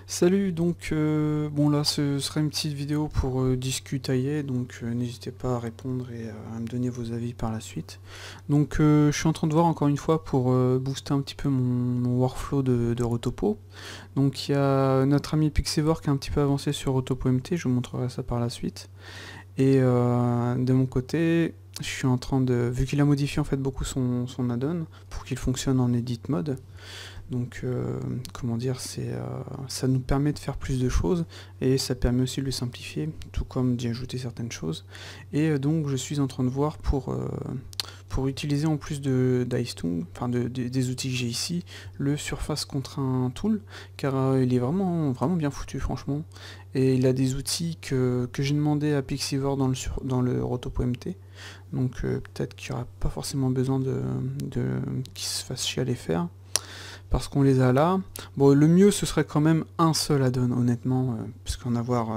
Salut, donc bon là ce sera une petite vidéo pour discutailler, donc n'hésitez pas à répondre et à me donner vos avis par la suite. Donc je suis en train de voir encore une fois pour booster un petit peu mon workflow de Rotopo. Donc il y a notre ami Pixivore qui est un petit peu avancé sur Rotopo MT, je vous montrerai ça par la suite. Et de mon côté, je suis en train de, vu qu'il a modifié en fait beaucoup son add-on pour qu'il fonctionne en edit mode, donc, comment dire, ça nous permet de faire plus de choses et ça permet aussi de le simplifier, tout comme d'y ajouter certaines choses. Et donc, je suis en train de voir pour utiliser en plus d'Icetool, enfin des outils que j'ai ici, le Surface Contraint Tool, car il est vraiment bien foutu, franchement. Et il a des outils que j'ai demandé à Pixivore dans le Rotopo MT. Donc, peut-être qu'il n'y aura pas forcément besoin qu'il se fasse chier à les faire parce qu'on les a là. Bon, le mieux ce serait quand même un seul add-on, honnêtement, puisqu'en avoir,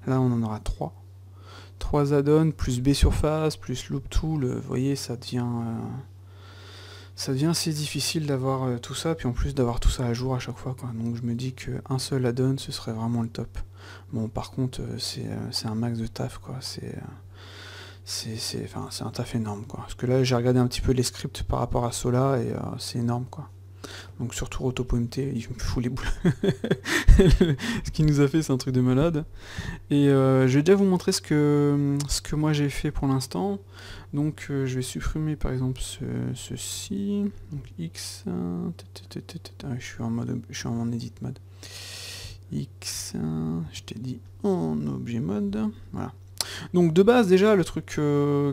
là on en aura trois. Trois add-ons, plus B-Surface, plus Loop Tool, vous voyez, ça devient assez difficile d'avoir tout ça, puis en plus d'avoir tout ça à jour à chaque fois, quoi. Donc je me dis qu'un seul add-on, ce serait vraiment le top. Bon, par contre, c'est un max de taf, quoi. C'est un taf énorme, quoi. Parce que là, j'ai regardé un petit peu les scripts par rapport à Sola, et c'est énorme, quoi. Donc surtout Rotopo MT, il me fout les boules. Ce qu'il nous a fait, c'est un truc de malade. Et je vais déjà vous montrer ce que moi j'ai fait pour l'instant. Donc je vais supprimer par exemple ceci. Donc X. Je suis en edit mode. X. Je t'ai dit en objet mode. Voilà. Donc de base déjà le truc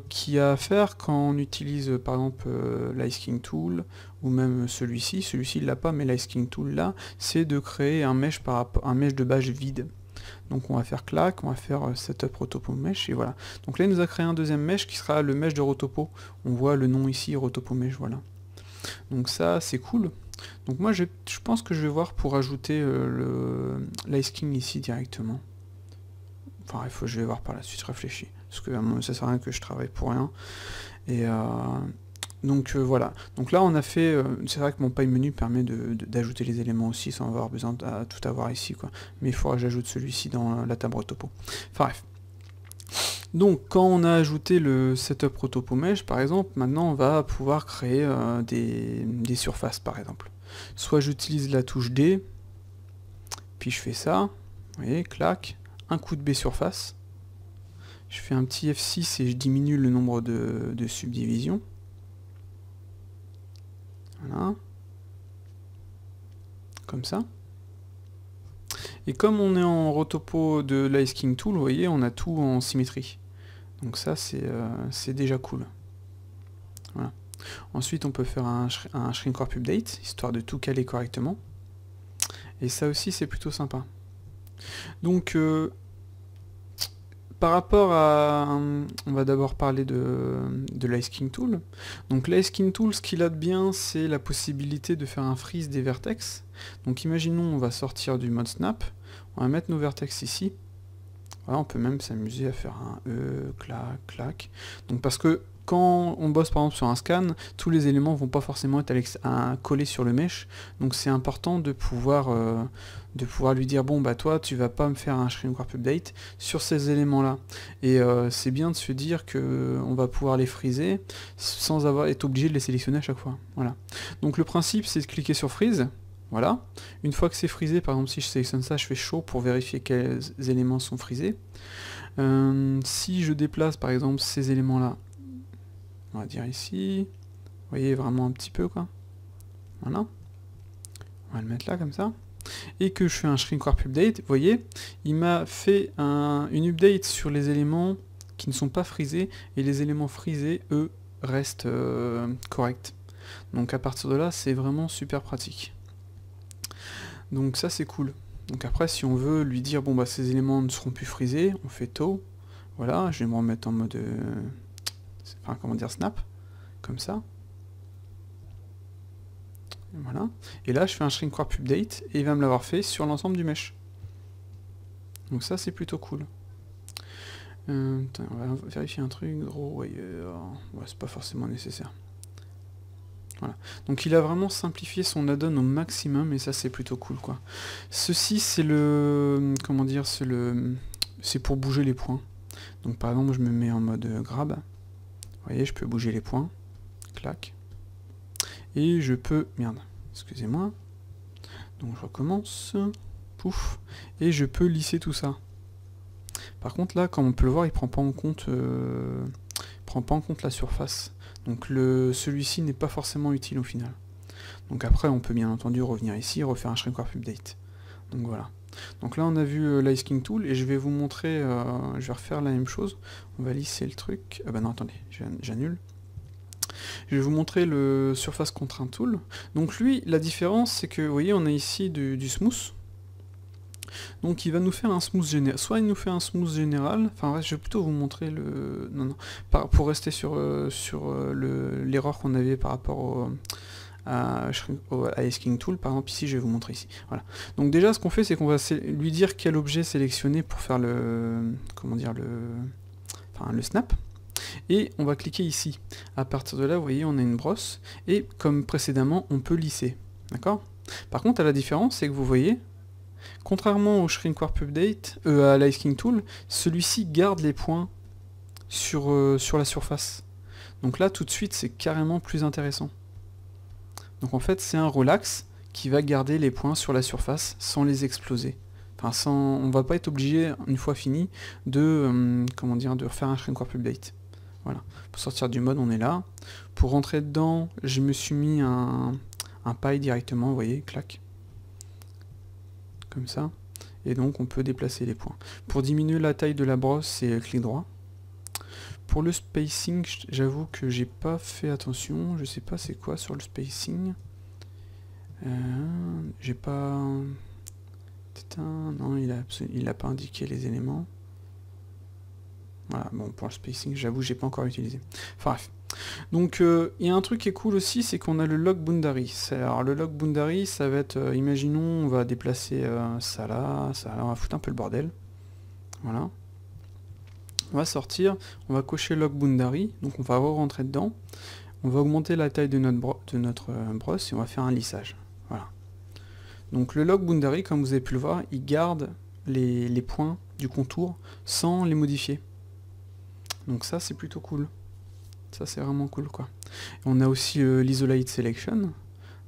qu'il y a à faire quand on utilise par exemple l'Ice King Tool ou même celui-ci il l'a pas mais l'Ice King Tool là, c'est de créer un mesh de base vide. Donc on va faire clac, on va faire setup Rotopo mesh et voilà. Donc là il nous a créé un deuxième mesh qui sera le mesh de Rotopo. On voit le nom ici Rotopo mesh, voilà. Donc ça c'est cool. Donc moi je pense que je vais voir pour ajouter l'Ice King ici directement. Enfin, je vais voir par la suite, je réfléchis. Parce que ça sert à rien que je travaille pour rien. Et donc voilà. Donc là, on a fait. C'est vrai que mon pile menu permet d'ajouter les éléments aussi sans avoir besoin de tout avoir ici, quoi. Mais il faudra que j'ajoute celui-ci dans la table Rotopo. Enfin bref. Donc quand on a ajouté le setup Rotopo Mesh, par exemple, maintenant on va pouvoir créer des surfaces, par exemple. Soit j'utilise la touche D, puis je fais ça. Vous voyez, clac. Un coup de B surface. Je fais un petit F6 et je diminue le nombre de subdivisions. Voilà. Comme ça. Et comme on est en Rotopo de l'Ice King Tool, vous voyez, on a tout en symétrie. Donc ça, c'est déjà cool. Voilà. Ensuite, on peut faire un Shrink Warp Update, histoire de tout caler correctement. Et ça aussi, c'est plutôt sympa. Donc, par rapport à... On va d'abord parler de l'Ice King Tool. Donc l'Ice King Tool, ce qu'il a de bien, c'est la possibilité de faire un freeze des vertex. Donc imaginons, on va sortir du mode snap, on va mettre nos vertex ici. Voilà, on peut même s'amuser à faire un clac, clac. Donc parce que quand on bosse par exemple sur un scan, tous les éléments vont pas forcément être collés sur le mesh, donc c'est important de pouvoir lui dire bon bah toi tu vas pas me faire un shrink warp update sur ces éléments là. Et c'est bien de se dire que on va pouvoir les freezer sans être obligé de les sélectionner à chaque fois. Voilà. Donc le principe c'est de cliquer sur freeze. Voilà. Une fois que c'est frisé, par exemple si je sélectionne ça, je fais show pour vérifier quels éléments sont frisés. Si je déplace par exemple ces éléments là, on va dire ici, vous voyez vraiment un petit peu quoi. Voilà. On va le mettre là comme ça. Et que je fais un shrink warp update, vous voyez, il m'a fait une update sur les éléments qui ne sont pas frisés, et les éléments frisés, eux, restent corrects. Donc à partir de là, c'est vraiment super pratique. Donc ça c'est cool. Donc après si on veut lui dire bon bah ces éléments ne seront plus frisés, on fait tau. Voilà, je vais me remettre en mode enfin comment dire snap, comme ça. Voilà. Et là je fais un shrink warp update et il va me l'avoir fait sur l'ensemble du mesh. Donc ça c'est plutôt cool. On va vérifier un truc, draw wire. Ouais, c'est pas forcément nécessaire. Voilà. Donc il a vraiment simplifié son add-on au maximum et ça c'est plutôt cool quoi. Ceci c'est le... comment dire, c'est pour bouger les points. Donc par exemple je me mets en mode grab. Vous voyez, je peux bouger les points. Clac. Et je peux... Merde, excusez-moi. Donc je recommence. Pouf. Et je peux lisser tout ça. Par contre là, comme on peut le voir, il prend pas en compte, la surface. Donc celui-ci n'est pas forcément utile au final. Donc après on peut bien entendu revenir ici, refaire un shrink warp update. Donc voilà. Donc là on a vu l'Ice-King Tool et je vais vous montrer, je vais refaire la même chose. On va lisser le truc. Ah bah non attendez, j'annule. Je vais vous montrer le Surface Constraint Tool. Donc lui, la différence c'est que, vous voyez, on a ici du smooth. Donc il va nous faire un smooth général. Soit il nous fait un smooth général, enfin je vais plutôt vous montrer le... Non, pour rester sur l'erreur qu'on avait par rapport à Ice-King Tool, par exemple ici je vais vous montrer ici. Voilà. Donc déjà ce qu'on fait c'est qu'on va lui dire quel objet sélectionner pour faire le... comment dire, le snap. Et on va cliquer ici. À partir de là, vous voyez, on a une brosse, et comme précédemment, on peut lisser. D'accord? Par contre, la différence, c'est que vous voyez, contrairement au Shrink Warp Update, à l'Ice-King Tool, celui-ci garde les points sur la surface. Donc là, tout de suite, c'est carrément plus intéressant. Donc en fait, c'est un relax qui va garder les points sur la surface sans les exploser. Enfin, on va pas être obligé, une fois fini, de, comment dire, de refaire un Shrink Warp Update. Voilà. Pour sortir du mode, on est là. Pour rentrer dedans, je me suis mis un paille directement, vous voyez, clac. Comme ça. Et donc, on peut déplacer les points. Pour diminuer la taille de la brosse, c'est clic droit. Pour le spacing, j'avoue que j'ai pas fait attention. Je sais pas c'est quoi sur le spacing. J'ai pas... Non, il a pas indiqué les éléments. Voilà, bon, pour le spacing, j'avoue, j'ai pas encore utilisé. Enfin bref. Donc, il y a un truc qui est cool aussi, c'est qu'on a le log boundary. Alors, le log boundary, ça va être, imaginons, on va déplacer ça là, on va foutre un peu le bordel. Voilà. On va sortir, on va cocher log boundary, donc on va re-rentrer dedans. On va augmenter la taille de notre brosse et on va faire un lissage. Voilà. Donc, le log boundary, comme vous avez pu le voir, il garde les points du contour sans les modifier. Donc ça c'est plutôt cool. Ça c'est vraiment cool quoi. On a aussi l'isolate selection.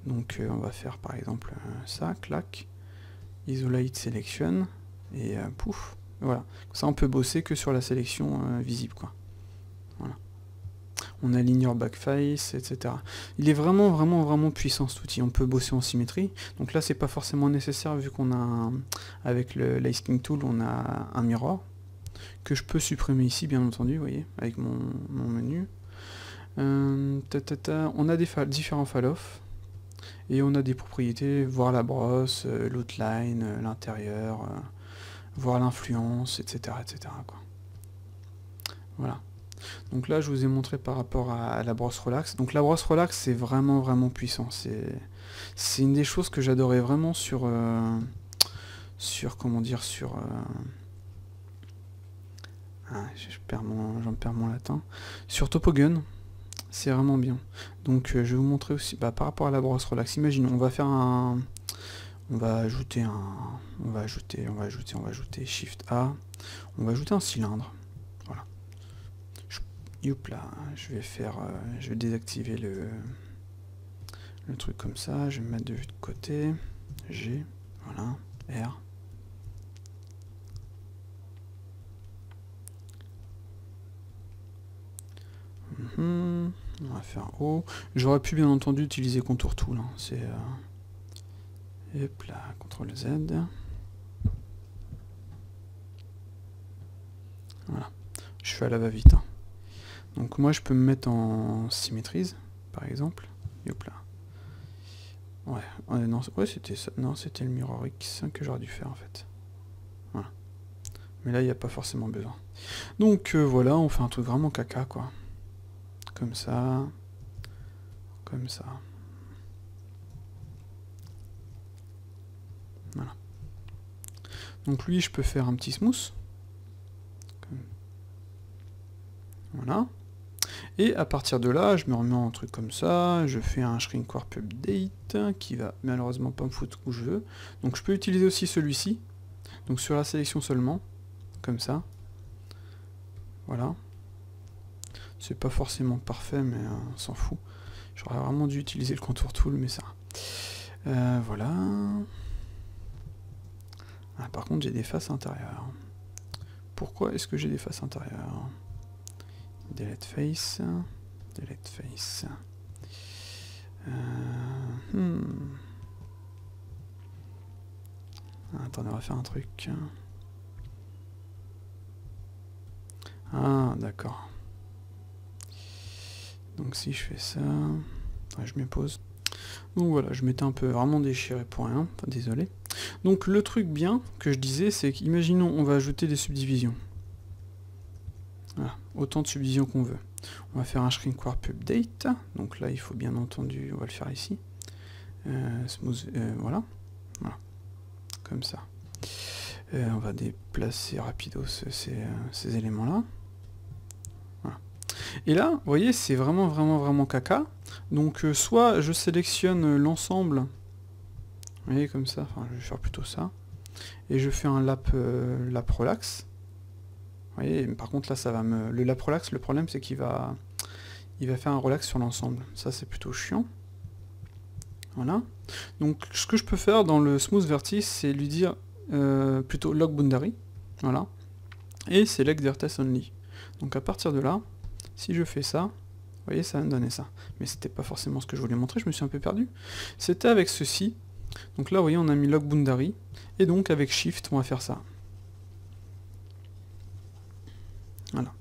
Donc on va faire par exemple ça, clac. Isolate selection. Et pouf. Voilà. Comme ça on peut bosser que sur la sélection visible quoi. Voilà. On a linear backface, etc. Il est vraiment puissant cet outil. On peut bosser en symétrie. Donc là c'est pas forcément nécessaire vu qu'on a avec l'Ice-King Tool on a un mirror. Que je peux supprimer ici bien entendu, vous voyez, avec mon menu. On a différents fall-off, et on a des propriétés, voir la brosse, l'outline, l'intérieur, voir l'influence, etc. quoi. Voilà. Donc là je vous ai montré par rapport à la brosse relax. Donc la brosse relax c'est vraiment puissant. C'est une des choses que j'adorais vraiment sur comment dire, j'en perds mon latin. Sur Topogun, c'est vraiment bien. Donc je vais vous montrer aussi, par rapport à la brosse relax, imaginons, on va faire un... On va ajouter Shift A, on va ajouter un cylindre. Voilà. Youp là, je vais désactiver le truc comme ça, je vais me mettre de côté, G, voilà, R. On va faire O. J'aurais pu bien entendu utiliser Contour Tool. Hein. C'est hop là, CTRL Z. Voilà. Je fais à la va-vite. Hein. Donc moi je peux me mettre en symétrise, par exemple. Hop là. Ouais, non, c'était ça. Non, c'était le Mirror X que j'aurais dû faire en fait. Voilà. Mais là il n'y a pas forcément besoin. Donc voilà, on fait un truc vraiment caca quoi. Comme ça. Comme ça. Voilà. Donc lui, je peux faire un petit smooth. Voilà. Et à partir de là, je me remets en truc comme ça, je fais un shrink warp update qui va malheureusement pas me foutre où je veux. Donc je peux utiliser aussi celui-ci, donc sur la sélection seulement, comme ça. Voilà. C'est pas forcément parfait, mais on s'en fout. J'aurais vraiment dû utiliser le contour tool, mais ça. Voilà. Ah, par contre, j'ai des faces intérieures. Pourquoi est-ce que j'ai des faces intérieures? Delete face. Delete face. Attendez, on va faire un truc. Ah, d'accord. Donc si je fais ça... Ouais, je m'y pose. Donc voilà, je m'étais un peu vraiment déchiré pour rien, enfin, désolé. Donc le truc bien que je disais, c'est qu'imaginons on va ajouter des subdivisions. Voilà, autant de subdivisions qu'on veut. On va faire un shrink warp update, donc là il faut bien entendu, on va le faire ici. Smooth, voilà. Voilà, comme ça. On va déplacer rapido ces éléments-là. Voilà. Et là, vous voyez, c'est vraiment caca. Donc soit je sélectionne l'ensemble, vous voyez comme ça, enfin je vais faire plutôt ça, et je fais un lap relax. Vous voyez, par contre là ça va me... Le lap relax, le problème c'est qu'il va faire un relax sur l'ensemble. Ça c'est plutôt chiant. Voilà. Donc ce que je peux faire dans le smooth vertex, c'est lui dire plutôt lock boundary. Voilà. Et select vertex only. Donc à partir de là, si je fais ça, vous voyez, ça va me donner ça. Mais c'était pas forcément ce que je voulais montrer, je me suis un peu perdu. C'était avec ceci. Donc là, vous voyez, on a mis lock boundary. Et donc avec shift, on va faire ça. Voilà.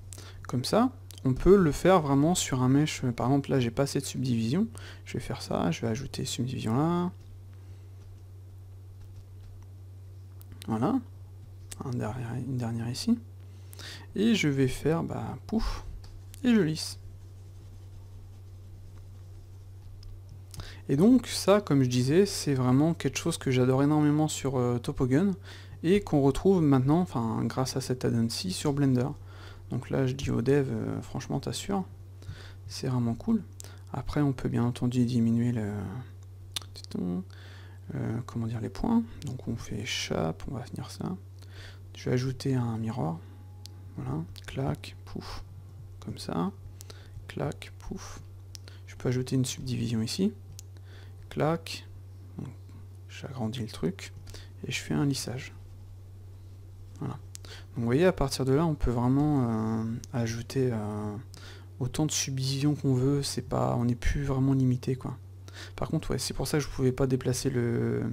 Comme ça, on peut le faire vraiment sur un mesh. Par exemple, là, j'ai pas assez de subdivision. Je vais faire ça, je vais ajouter subdivision là. Voilà. Une dernière ici. Et je vais faire, bah, pouf, et je lisse. Et donc ça, comme je disais, c'est vraiment quelque chose que j'adore énormément sur Topogun, et qu'on retrouve maintenant, enfin grâce à cet add-on-ci, sur Blender. Donc là je dis au dev, franchement t'assures, c'est vraiment cool. Après on peut bien entendu diminuer le... comment dire, les points. Donc on fait shape, on va finir ça. Je vais ajouter un mirror. Voilà, clac, pouf, comme ça. Clac, pouf. Je peux ajouter une subdivision ici. Clac, j'agrandis le truc et je fais un lissage. Voilà. Donc vous voyez, à partir de là, on peut vraiment ajouter autant de subdivisions qu'on veut. C'est pas, on n'est plus vraiment limité, quoi. Par contre, ouais, c'est pour ça que je pouvais pas déplacer le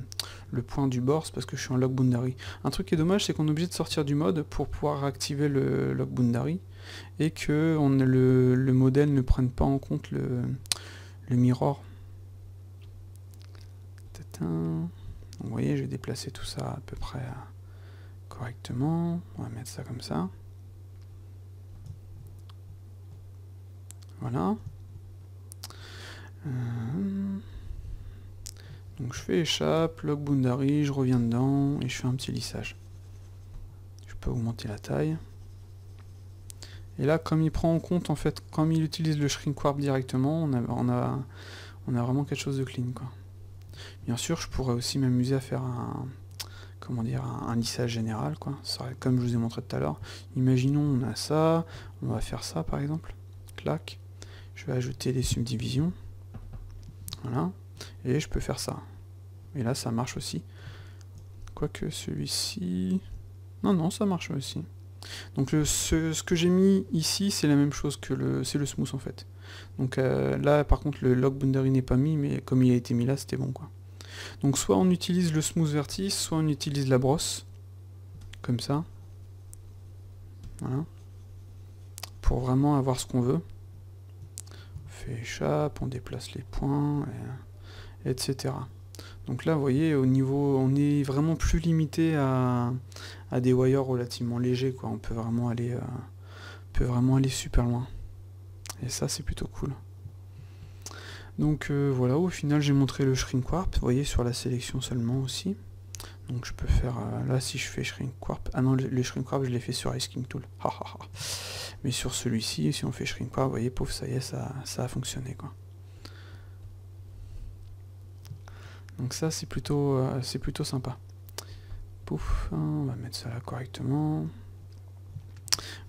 point du bord, c'est parce que je suis en lock boundary. Un truc qui est dommage, c'est qu'on est obligé de sortir du mode pour pouvoir activer le lock boundary et que le modèle ne prenne pas en compte le mirror. Donc, vous voyez, je vais déplacer tout ça à peu près correctement. On va mettre ça comme ça. Voilà. Donc je fais échappe, lock boundary, je reviens dedans et je fais un petit lissage. Je peux augmenter la taille. Et là, comme il prend en compte, en fait, comme il utilise le shrink warp directement, on a vraiment quelque chose de clean, quoi. Bien sûr, je pourrais aussi m'amuser à faire un lissage général, quoi. Comme je vous ai montré tout à l'heure. Imaginons, on a ça, on va faire ça, par exemple. Clac. Je vais ajouter les subdivisions. Voilà. Et je peux faire ça. Et là, ça marche aussi. Quoique celui-ci... Non, ça marche aussi. Donc ce que j'ai mis ici, c'est la même chose que c'est le smooth, en fait. Donc là, par contre, le lock boundary n'est pas mis, mais comme il a été mis là, c'était bon, quoi. Donc soit on utilise le smooth vertex, soit on utilise la brosse, comme ça. Voilà. Pour vraiment avoir ce qu'on veut. On fait échappe, on déplace les points, etc. Donc là, vous voyez, au niveau, on est vraiment plus limité à des wires relativement légers, quoi. On peut vraiment aller super loin. Et ça, c'est plutôt cool. Donc voilà, au final, j'ai montré le shrink warp, vous voyez, sur la sélection seulement aussi. Donc je peux faire, là si je fais Shrink Warp, ah non le Shrink Warp je l'ai fait sur Ice King Tool, mais sur celui-ci, si on fait Shrink Warp, vous voyez, pouf, ça y est, ça a fonctionné quoi. Donc ça c'est plutôt sympa. Pouf, on va mettre ça là correctement.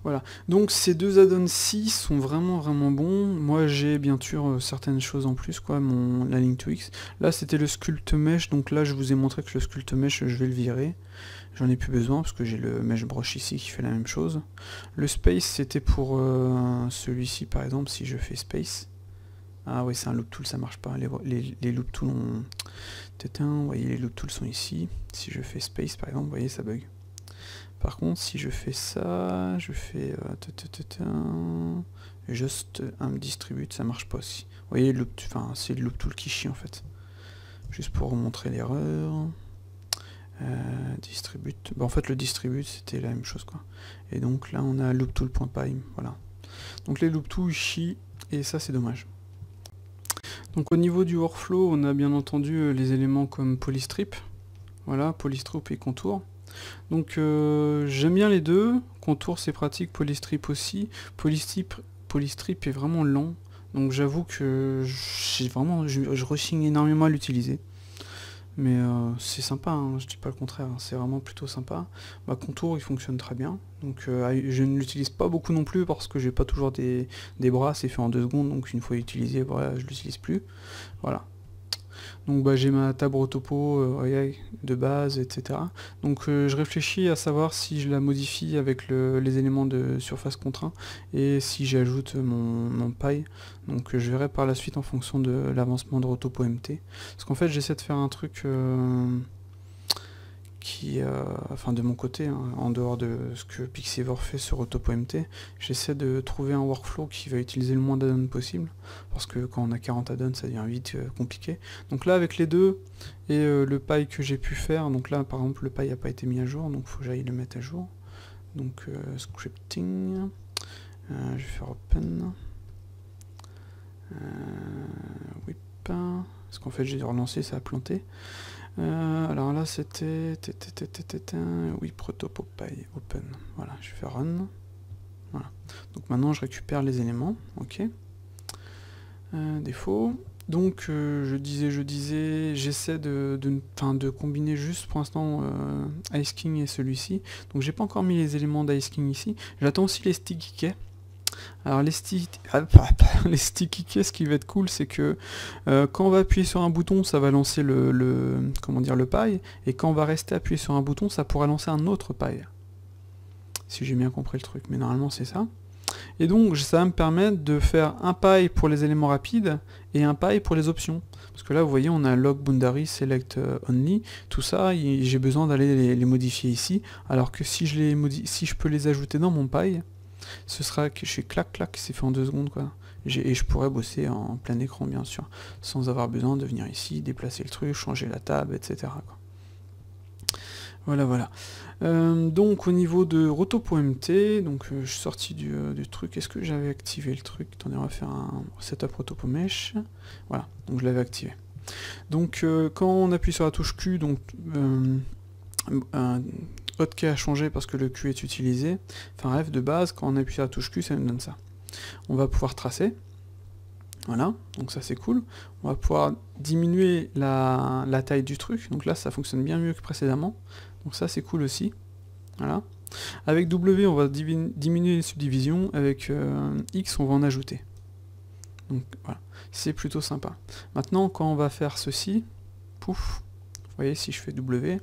Voilà, donc ces deux add-ons-ci sont vraiment bons. Moi j'ai bien sûr certaines choses en plus, quoi, la Link to X. Là c'était le Sculpt Mesh, donc là je vous ai montré que le Sculpt Mesh je vais le virer. J'en ai plus besoin parce que j'ai le Mesh Brush ici qui fait la même chose. Le Space c'était pour celui-ci par exemple, si je fais Space. Ah oui, c'est un Loop Tool, ça marche pas. Les Loop Tools ont... Vous voyez, les Loop Tools sont ici. Si je fais Space par exemple, vous voyez, ça bug. Par contre, si je fais ça, je fais juste un distribute, ça marche pas aussi. Vous voyez, c'est le loop tool qui chie en fait. Juste pour vous montrer l'erreur. Distribute. Bah, en fait, le distribute c'était la même chose quoi. Et donc là, on a looptool.py. Voilà. Donc les loop tools chient et ça c'est dommage. Donc au niveau du workflow, on a bien entendu les éléments comme polystrip. Voilà, polystrip et contour. Donc j'aime bien les deux, contour c'est pratique, polystrip aussi. Polystrip est vraiment lent, donc j'avoue que je rechigne énormément à l'utiliser. Mais c'est sympa, hein, je dis pas le contraire, hein, c'est vraiment plutôt sympa. Bah, contour il fonctionne très bien, donc je ne l'utilise pas beaucoup non plus parce que j'ai pas toujours des bras, c'est fait en 2 secondes, donc une fois utilisé, voilà, je l'utilise plus. Voilà. Donc bah, j'ai ma table topo de base, etc. Donc je réfléchis à savoir si je la modifie avec les éléments de surface contraint et si j'ajoute mon paille. Donc je verrai par la suite en fonction de l'avancement de Rotopo MT. Parce qu'en fait j'essaie de faire un truc enfin de mon côté, hein, en dehors de ce que Pixiver fait sur Rotopo MT, j'essaie de trouver un workflow qui va utiliser le moins d'add-ons possible, parce que quand on a 40 add-ons ça devient vite compliqué. Donc là avec les deux, et le paille que j'ai pu faire, donc là par exemple le paille n'a pas été mis à jour, donc il faut que j'aille le mettre à jour. Donc scripting, je vais faire open, whip, parce qu'en fait j'ai relancé, ça a planté. Alors là c'était oui, protopopy open. Voilà, je fais run. Voilà. Donc maintenant je récupère les éléments. Ok. Défaut. Donc je disais, j'essaie de combiner juste pour l'instant Ice King et celui-ci. Donc j'ai pas encore mis les éléments d'Ice King ici. J'attends aussi les sticky keys. Alors les sticky keys, ce qui va être cool, c'est que quand on va appuyer sur un bouton, ça va lancer le paille, et quand on va rester appuyé sur un bouton, ça pourra lancer un autre paille. Si j'ai bien compris le truc, mais normalement c'est ça. Et donc ça va me permettre de faire un paille pour les éléments rapides et un paille pour les options. Parce que là vous voyez on a log boundary select only, tout ça j'ai besoin d'aller les modifier ici, alors que si je peux les ajouter dans mon paille, ce sera que chez clac clac, c'est fait en 2 secondes quoi. Et je pourrais bosser en plein écran bien sûr, sans avoir besoin de venir ici, déplacer le truc, changer la table, etc. quoi. Voilà. Donc au niveau de Rotopo MT, donc je suis sorti du truc. Est-ce que j'avais activé le truc? Attendez, on va faire un setup Rotopo Mesh. Voilà, donc je l'avais activé. Donc quand on appuie sur la touche Q, donc hotkey a changé parce que le Q est utilisé. Enfin bref, de base, quand on appuie sur la touche Q, ça nous donne ça. On va pouvoir tracer. Voilà, donc ça c'est cool. On va pouvoir diminuer la taille du truc. Donc là, ça fonctionne bien mieux que précédemment. Donc ça c'est cool aussi. Voilà. Avec W, on va diminuer les subdivisions. Avec X, on va en ajouter. Donc voilà, c'est plutôt sympa. Maintenant, quand on va faire ceci, pouf, vous voyez, si je fais W,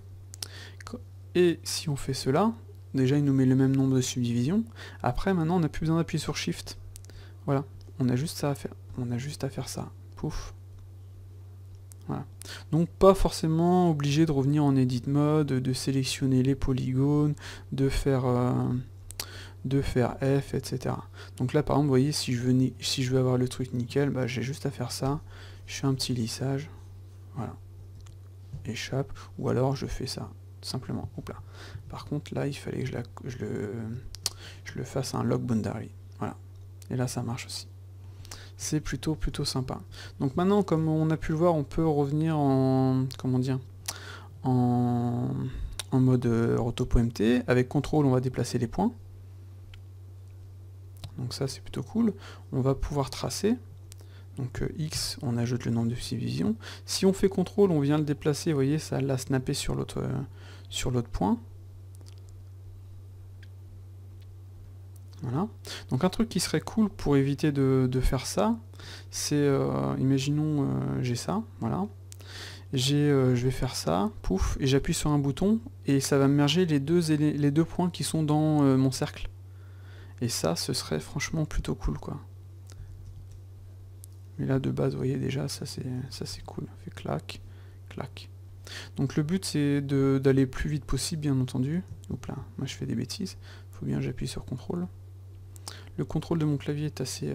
et si on fait cela, déjà il nous met le même nombre de subdivisions. Après, maintenant, on n'a plus besoin d'appuyer sur Shift. Voilà, on a juste ça à faire. On a juste à faire ça. Pouf. Voilà. Donc pas forcément obligé de revenir en edit mode, de sélectionner les polygones, de faire F, etc. Donc là par exemple, vous voyez, si je veux avoir le truc nickel, bah, j'ai juste à faire ça. Je fais un petit lissage. Voilà. Échappe. Ou alors je fais ça. Simplement. Hop là. Par contre là, il fallait que je le fasse un log boundary. Voilà. Et là ça marche aussi. C'est plutôt sympa. Donc maintenant, comme on a pu le voir, on peut revenir en... comment dire, en en mode rotopo-mt. Avec CTRL, on va déplacer les points. Donc ça, c'est plutôt cool. On va pouvoir tracer. Donc X, on ajoute le nombre de subdivisions. Si on fait CTRL, on vient le déplacer, vous voyez, ça l'a snappé sur l'autre point. Voilà. Donc un truc qui serait cool pour éviter de faire ça, c'est, imaginons, j'ai ça, voilà. Je vais faire ça, pouf, et j'appuie sur un bouton, et ça va merger les deux points qui sont dans mon cercle. Et ça, ce serait franchement plutôt cool, quoi. Mais là, de base, vous voyez déjà, ça c'est cool. On fait clac, clac. Donc le but, c'est d'aller plus vite possible, bien entendu. Oups là, moi je fais des bêtises. Faut bien que j'appuie sur CTRL. Le contrôle de mon clavier est assez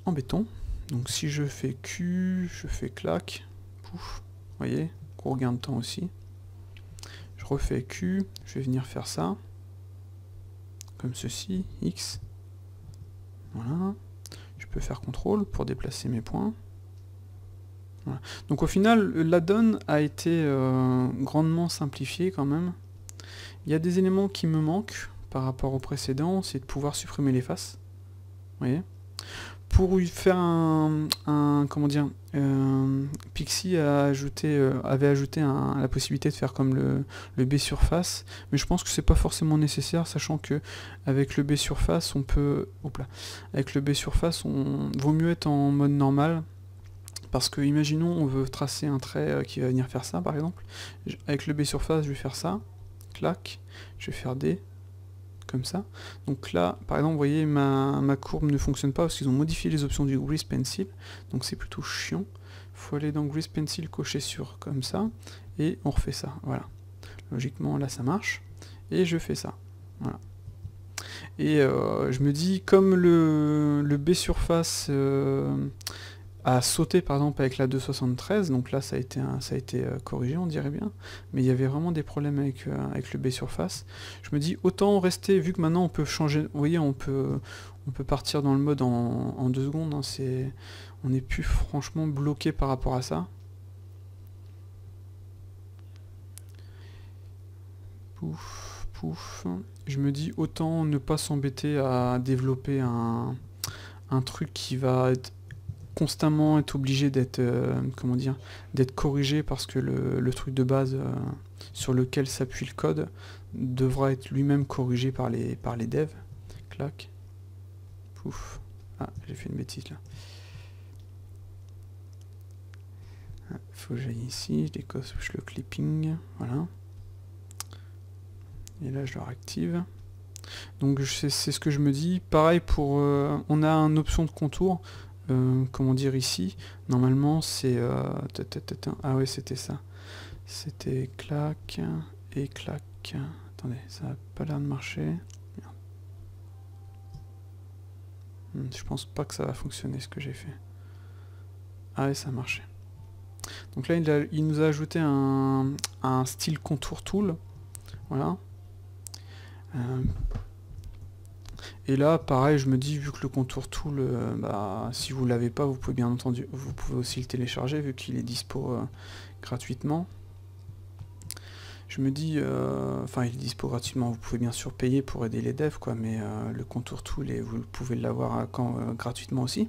embêtant. Donc si je fais Q, je fais clac, pouf, vous voyez, gros gain de temps aussi. Je refais Q, je vais venir faire ça, comme ceci, X. Voilà. Je peux faire CTRL pour déplacer mes points. Voilà. Donc au final, la donne a été grandement simplifiée quand même. Il y a des éléments qui me manquent par rapport au précédent, c'est de pouvoir supprimer les faces. Vous voyez ? Pour faire comment dire, Pixie avait ajouté la possibilité de faire comme le B surface, mais je pense que c'est pas forcément nécessaire, sachant que avec le B surface, on peut, avec le B surface, vaut mieux être en mode normal, parce que imaginons on veut tracer un trait qui va venir faire ça, par exemple, avec le B surface, je vais faire ça, clac, je vais faire D. Comme ça. Donc là, par exemple, vous voyez, ma courbe ne fonctionne pas parce qu'ils ont modifié les options du Grease Pencil. Donc c'est plutôt chiant. Il faut aller dans Grease Pencil, cocher sur comme ça, et on refait ça. Voilà. Logiquement, là, ça marche. Et je fais ça. Voilà. Et je me dis, comme le B surface a sauté par exemple avec la 273, donc là ça a été corrigé, on dirait bien, mais il y avait vraiment des problèmes avec le B surface. Je me dis autant rester, vu que maintenant on peut changer, vous voyez, on peut partir dans le mode en 2 secondes, hein, on n'est plus franchement bloqué par rapport à ça. Pouf, pouf. Je me dis autant ne pas s'embêter à développer un truc qui va constamment être obligé d'être comment dire, d'être corrigé parce que le truc de base sur lequel s'appuie le code devra être lui-même corrigé par les devs. Clac. Pouf. Ah, j'ai fait une bêtise là. Faut que j'aille ici, je décoche le clipping, voilà. Et là je le réactive. Donc c'est ce que je me dis. Pareil pour on a une option de contour. Comment dire ici, normalement c'est ah ouais, c'était ça, c'était clac et clac. Attendez, ça n'a pas l'air de marcher. Je pense pas que ça va fonctionner ce que j'ai fait. Ah ouais, ça a marché. Donc là il nous a ajouté un style contour tool, voilà. Et là, pareil, je me dis, vu que le contour tool, si vous l'avez pas, vous pouvez bien entendu, vous pouvez aussi le télécharger, vu qu'il est dispo gratuitement. Je me dis, enfin, il est dispo gratuitement, vous pouvez bien sûr payer pour aider les devs, quoi, mais le contour tool, vous pouvez l'avoir gratuitement aussi.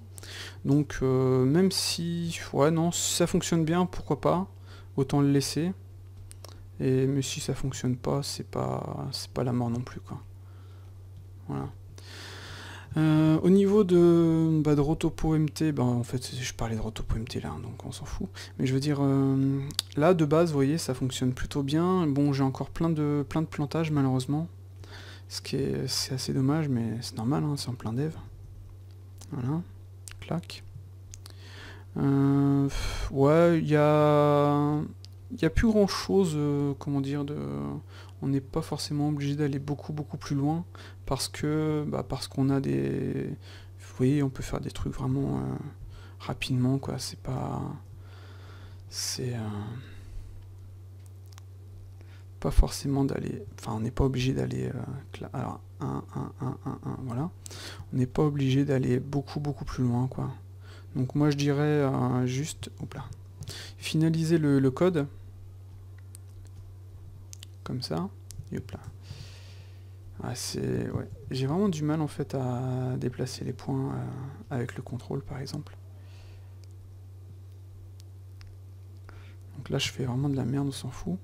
Donc, même si, ouais, non, si ça fonctionne bien, pourquoi pas, autant le laisser. Mais si ça fonctionne pas, c'est pas la mort non plus, quoi. Voilà. Au niveau de rotopo-mt, en fait je parlais de rotopo-mt là, donc on s'en fout. Mais je veux dire, là de base, vous voyez, ça fonctionne plutôt bien. Bon, j'ai encore plein de plantages malheureusement, c'est assez dommage, mais c'est normal, hein, c'est en plein dev. Voilà, clac. Ouais, il y a plus grand chose, comment dire, on n'est pas forcément obligé d'aller beaucoup plus loin parce qu'on a des, vous voyez, on peut faire des trucs vraiment rapidement, quoi. C'est pas forcément d'aller, enfin on n'est pas obligé d'aller alors 1 voilà, on n'est pas obligé d'aller beaucoup plus loin, quoi. Donc moi je dirais juste, hop là, finaliser le code. comme ça. Et hop là. Ah, ouais. J'ai vraiment du mal en fait à déplacer les points avec le contrôle par exemple. Donc là je fais vraiment de la merde, on s'en fout.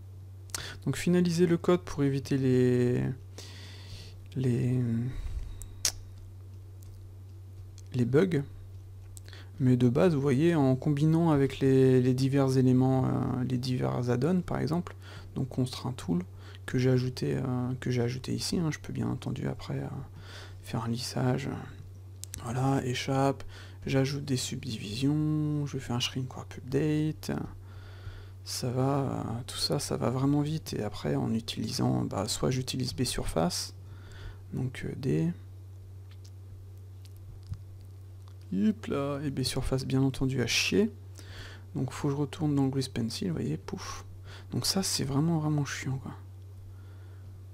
Donc finaliser le code pour éviter les bugs. Mais de base, vous voyez, en combinant avec les divers éléments, les divers add-ons par exemple, donc constraint tool, que j'ai ajouté ici, hein, je peux bien entendu après faire un lissage, voilà, échappe, j'ajoute des subdivisions, je fais un shrink warp update, ça va, tout ça, ça va vraiment vite, et après en utilisant, soit j'utilise Bsurface, donc D, hop là, et Bsurface bien entendu à chier, donc faut que je retourne dans le Grease Pencil, vous voyez, pouf, donc ça c'est vraiment chiant quoi.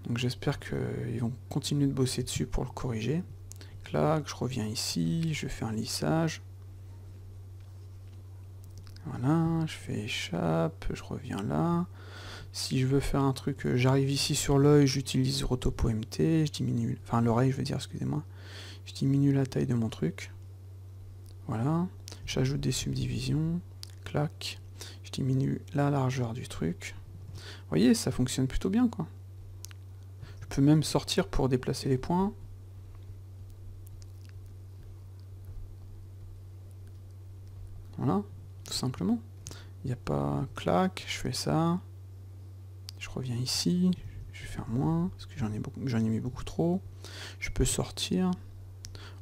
Donc j'espère qu'ils vont continuer de bosser dessus pour le corriger. Clac, je reviens ici, je fais un lissage. Voilà, je fais échappe, je reviens là. Si je veux faire un truc, j'arrive ici sur l'œil, j'utilise Rotopo MT, je diminue, enfin l'oreille je veux dire, excusez-moi. Je diminue la taille de mon truc. Voilà, j'ajoute des subdivisions, clac, je diminue la largeur du truc. Vous voyez, ça fonctionne plutôt bien quoi. Je peux même sortir pour déplacer les points. Voilà, tout simplement. Il n'y a pas clac, je fais ça. Je reviens ici, je vais faire moins, parce que j'en ai mis beaucoup trop. Je peux sortir.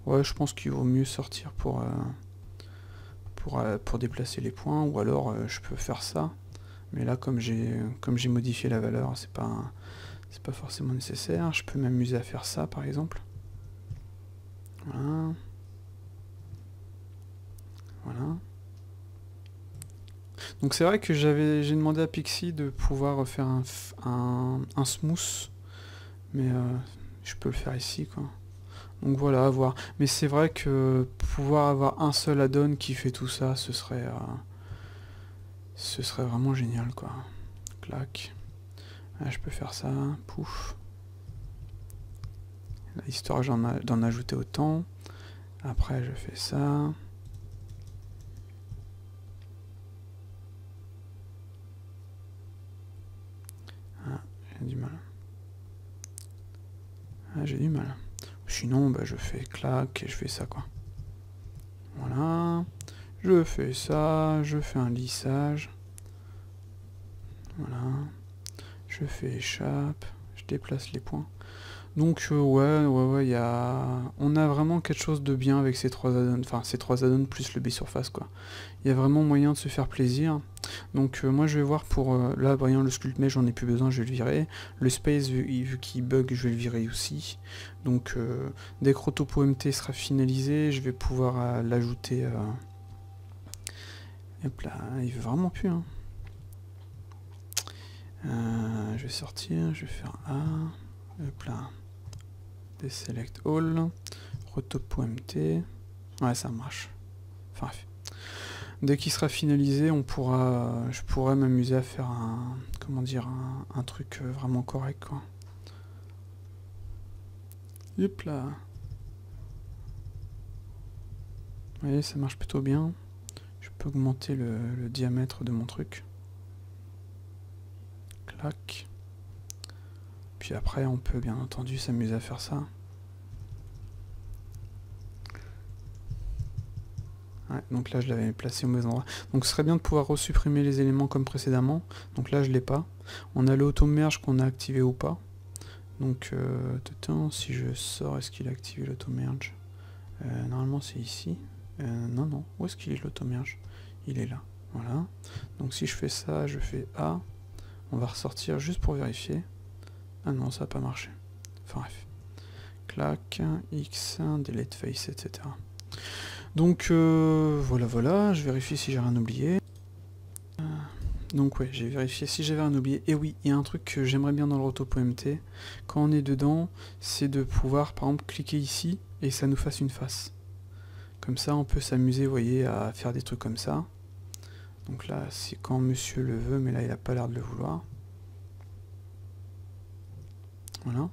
Ouais, je pense qu'il vaut mieux sortir pour déplacer les points, ou alors je peux faire ça. Mais là, comme j'ai modifié la valeur, c'est pas forcément nécessaire. Je peux m'amuser à faire ça, par exemple. Voilà. Voilà. Donc c'est vrai que j'ai demandé à Pixie de pouvoir faire un smooth, mais je peux le faire ici, quoi. Donc voilà, à voir. Mais c'est vrai que pouvoir avoir un seul add-on qui fait tout ça, ce serait vraiment génial, quoi. Clac. Là, je peux faire ça, pouf. Là, histoire d'en ajouter autant. Après, je fais ça. Ah, j'ai du mal. Ah, j'ai du mal. Sinon, je fais clac et je fais ça, quoi. Voilà. Je fais ça, je fais un lissage. Voilà. Je fais échappe, je déplace les points. Donc ouais, on a vraiment quelque chose de bien avec ces trois add-ons, enfin ces trois add-ons plus le Bsurface quoi. Il y a vraiment moyen de se faire plaisir. Donc moi je vais voir pour, là voyons le Sculpt Mesh j'en ai plus besoin, je vais le virer. Le Space vu qu'il bug je vais le virer aussi. Donc dès que Rotopo MT sera finalisé, je vais pouvoir l'ajouter. Hop là, il veut vraiment plus hein. Je vais sortir, je vais faire A, hop là, Deselect All, Rotopo MT, ouais ça marche, enfin bref. Dès qu'il sera finalisé, je pourrai m'amuser à faire un truc vraiment correct quoi. Hop là. Vous voyez, ça marche plutôt bien. Je peux augmenter le diamètre de mon truc. Clac. Puis après, on peut bien entendu s'amuser à faire ça. Ouais, donc là, je l'avais placé au mauvais endroit. Donc ce serait bien de pouvoir resupprimer les éléments comme précédemment. Donc là, je l'ai pas. On a le auto-merge qu'on a activé ou pas. Donc, si je sors, est-ce qu'il a activé l'auto-merge? Normalement, c'est ici. Non. Où est-ce qu'il est l'auto-merge? Il est là. Voilà. Donc si je fais ça, je fais A. On va ressortir juste pour vérifier. Ah non, ça n'a pas marché. Enfin bref. Clac, X, delete face, etc. Donc voilà, je vérifie si j'ai rien oublié. Donc ouais, j'ai vérifié si j'avais rien oublié. Et oui, il y a un truc que j'aimerais bien dans le Rotopo MT. Quand on est dedans, c'est de pouvoir par exemple cliquer ici et ça nous fasse une face. Comme ça, on peut s'amuser, vous voyez, à faire des trucs comme ça. Donc là, c'est quand monsieur le veut, mais là, il n'a pas l'air de le vouloir. Voilà.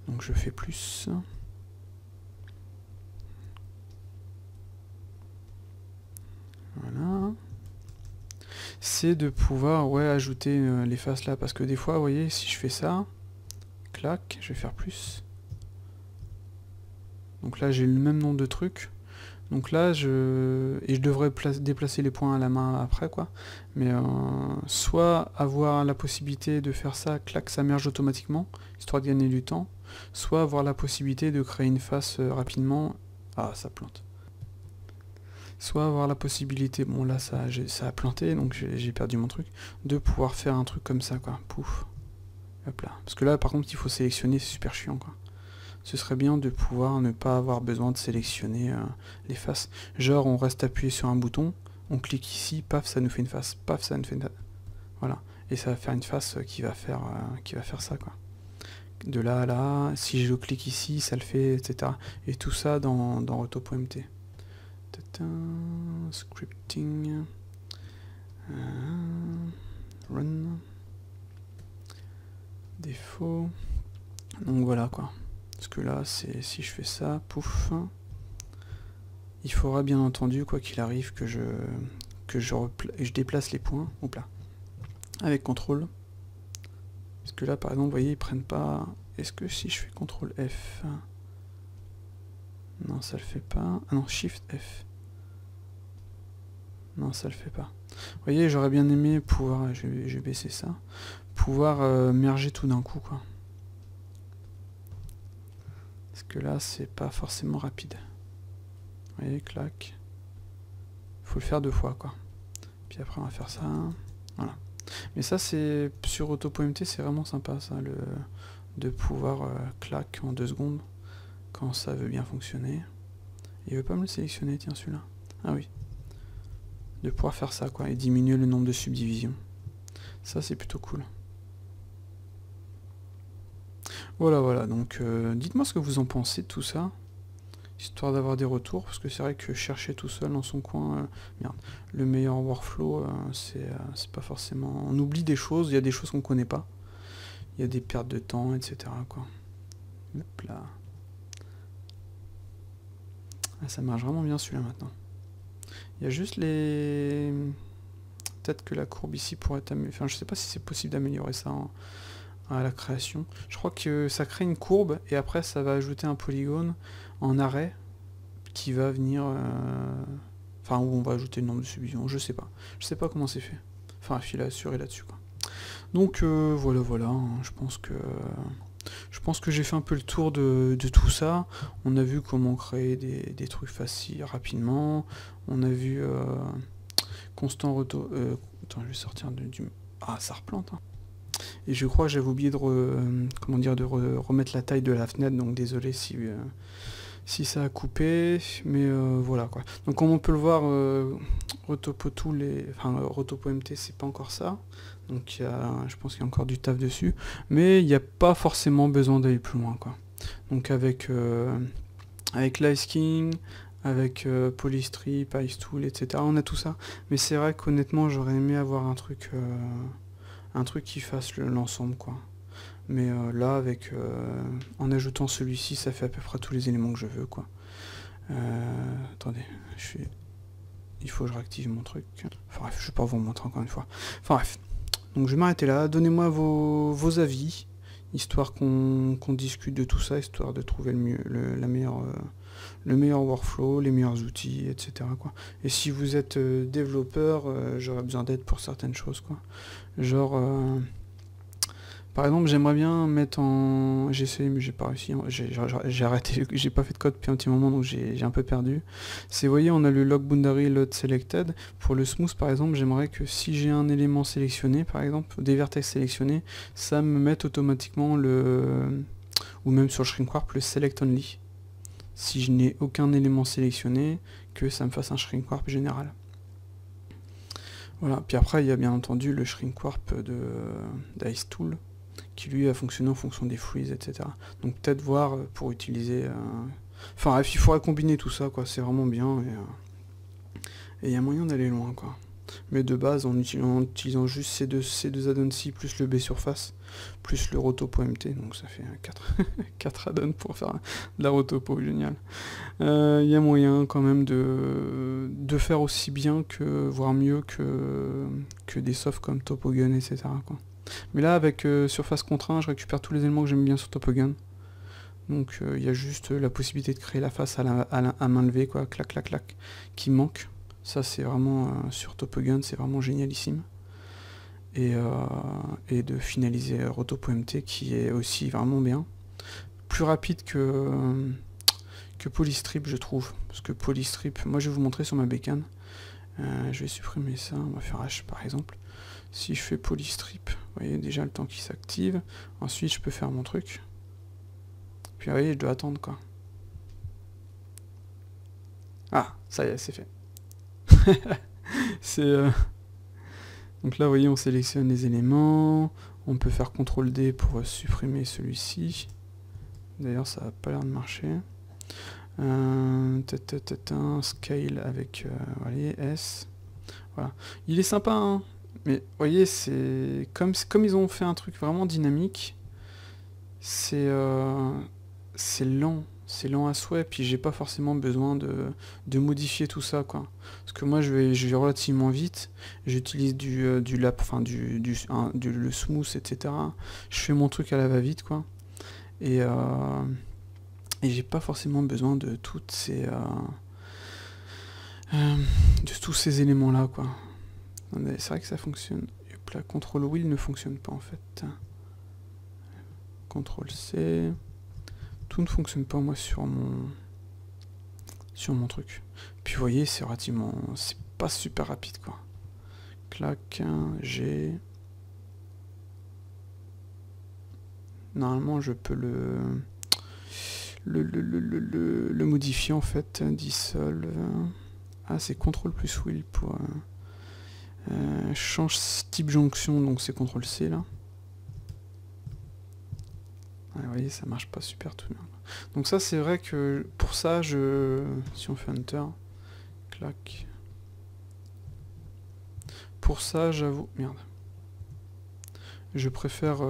Donc je fais plus. Voilà. C'est de pouvoir ajouter les faces là, parce que des fois, vous voyez, si je fais ça, clac, je vais faire plus. Donc là, j'ai le même nombre de trucs. Donc là, je devrais déplacer les points à la main après, quoi. Mais soit avoir la possibilité de faire ça, clac, ça merge automatiquement, histoire de gagner du temps. Soit avoir la possibilité de créer une face rapidement. Ah, ça plante. Soit avoir la possibilité, bon là ça a planté, donc j'ai perdu mon truc, de pouvoir faire un truc comme ça, quoi. Pouf. Hop là. Parce que là, par contre, il faut sélectionner, c'est super chiant, quoi. Ce serait bien de pouvoir ne pas avoir besoin de sélectionner les faces. Genre, on reste appuyé sur un bouton, on clique ici, paf, ça nous fait une face, paf, ça nous fait une face. Voilà. Et ça va faire une face qui va faire ça, quoi. De là à là, si je clique ici, ça le fait, etc. Et tout ça dans Roto.mt. Scripting. Run. Défaut. Donc voilà, quoi. Parce que là, si je fais ça, pouf, il faudra bien entendu, quoi qu'il arrive, que je déplace les points, hop là, avec CTRL. Parce que là, par exemple, vous voyez, ils prennent pas... Est-ce que si je fais CTRL F... Non, ça le fait pas. Ah non, SHIFT F. Non, ça le fait pas. Vous voyez, j'aurais bien aimé pouvoir... Je vais baisser ça. Pouvoir merger tout d'un coup, quoi. Parce que là, c'est pas forcément rapide. Vous voyez, clac. Faut le faire 2 fois, quoi. Puis après, on va faire ça. Voilà. Mais ça, c'est sur Roto.mt, c'est vraiment sympa, ça, de pouvoir clac en 2 secondes, quand ça veut bien fonctionner. Il veut pas me le sélectionner, tiens, celui-là. Ah oui. De pouvoir faire ça, quoi, et diminuer le nombre de subdivisions. Ça, c'est plutôt cool. Voilà, donc dites-moi ce que vous en pensez de tout ça, histoire d'avoir des retours, parce que c'est vrai que chercher tout seul dans son coin, merde, le meilleur workflow, c'est pas forcément... On oublie des choses, il y a des choses qu'on connaît pas, il y a des pertes de temps, etc., quoi. Hop là. Ah, ça marche vraiment bien celui-là maintenant. Il y a juste les... Peut-être que la courbe ici pourrait être améliorée, enfin je sais pas si c'est possible d'améliorer ça à la création. Je crois que ça crée une courbe et après ça va ajouter un polygone en arrêt qui va venir... Enfin, où on va ajouter le nombre de subdivisions, je sais pas. Je sais pas comment c'est fait. Enfin, il file à assurer là-dessus, quoi. Donc voilà, hein, je pense que j'ai fait un peu le tour de tout ça. On a vu comment créer des trucs faciles rapidement. On a vu constant roto... attends, je vais sortir du... Ah, ça replante, hein. Et je crois que j'avais oublié de remettre la taille de la fenêtre, donc désolé si ça a coupé, mais voilà, quoi. Donc comme on peut le voir, Roto.mt c'est pas encore ça, donc je pense qu'il y a encore du taf dessus, mais il n'y a pas forcément besoin d'aller plus loin, quoi. Donc avec Lighting, avec Polystrip, Icestool, etc. on a tout ça, mais c'est vrai qu'honnêtement j'aurais aimé avoir un truc qui fasse l'ensemble, quoi. Mais là, en ajoutant celui-ci, ça fait à peu près tous les éléments que je veux, quoi. Attendez, il faut que je réactive mon truc. Enfin bref, je vais pas vous montrer encore une fois. Enfin bref, donc je vais m'arrêter là. Donnez-moi vos avis, histoire qu'on discute de tout ça, histoire de trouver le meilleur workflow, les meilleurs outils, etc., quoi. Et si vous êtes développeur, j'aurais besoin d'aide pour certaines choses, quoi. Genre... par exemple, j'aimerais bien mettre en... J'ai essayé, mais j'ai pas réussi. J'ai arrêté, j'ai pas fait de code depuis un petit moment, donc j'ai un peu perdu. C'est, vous voyez, on a le log boundary load selected. Pour le smooth, par exemple, j'aimerais que si j'ai un élément sélectionné, par exemple, des vertex sélectionnés, ça me mette automatiquement ou même sur le shrink warp, le select only. Si je n'ai aucun élément sélectionné, que ça me fasse un shrink warp général. Voilà. Puis après, il y a bien entendu le shrink warp d'Icestool, qui lui a fonctionné en fonction des freeze, etc. Donc peut-être voir pour utiliser... Enfin bref, il faudrait combiner tout ça, quoi, c'est vraiment bien, et il y a moyen d'aller loin, quoi. Mais de base, en utilisant juste ces deux add-ons-ci, plus le B surface, plus le rotopo.mt, donc ça fait 4 add-ons pour faire de la rotopo, génial. Il y a moyen quand même de faire aussi bien que, voire mieux que des softs comme Topogun, etc. quoi. Mais là, avec surface contraint, je récupère tous les éléments que j'aime bien sur Topogun. Donc il y a juste la possibilité de créer la face à main levée, quoi, clac, clac, clac, qui manque. Ça c'est vraiment, sur Topogun, c'est vraiment génialissime. Et de finaliser roto.mt qui est aussi vraiment bien. Plus rapide que Polystrip, je trouve. Parce que Polystrip, moi je vais vous montrer sur ma bécane. Je vais supprimer ça, on va faire H par exemple. Si je fais Polystrip, vous voyez déjà le temps qui s'active. Ensuite je peux faire mon truc. Puis vous voyez, je dois attendre quoi. Ah, ça y est, c'est fait. C'est... Donc là, vous voyez, on sélectionne les éléments. On peut faire CTRL-D pour supprimer celui-ci. D'ailleurs, ça n'a pas l'air de marcher. Scale avec voyez, S. Voilà. Il est sympa, hein. Mais vous voyez, c'est comme ils ont fait un truc vraiment dynamique. C'est lent. C'est lent à souhait, puis j'ai pas forcément besoin de modifier tout ça, quoi. Parce que moi, je vais relativement vite. J'utilise du lap, enfin le smooth, etc. Je fais mon truc à la va-vite, quoi. Et j'ai pas forcément besoin de toutes ces de tous ces éléments-là, quoi. C'est vrai que ça fonctionne. Hop là, CTRL wheel ne fonctionne pas en fait. CTRL C. Tout ne fonctionne pas moi sur mon truc. Puis vous voyez, c'est relativement, c'est pas super rapide, quoi. Clac, G. Normalement, je peux le modifier en fait. Dissolve. Ah, c'est CTRL plus wheel pour change type jonction, donc c'est CTRL C là. Ouais, vous voyez, ça marche pas super tout bien. Donc ça, c'est vrai que pour ça, si on fait Enter, clac. Pour ça, j'avoue, merde. Je préfère,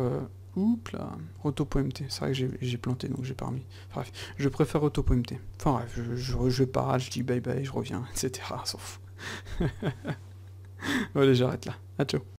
oups là, roto.mt. C'est vrai que j'ai planté, donc j'ai pas remis. Bref, je préfère roto.mt. Enfin bref, je pars, je dis bye bye, je reviens, etc. On s'en fout. Allez, j'arrête là. À ciao.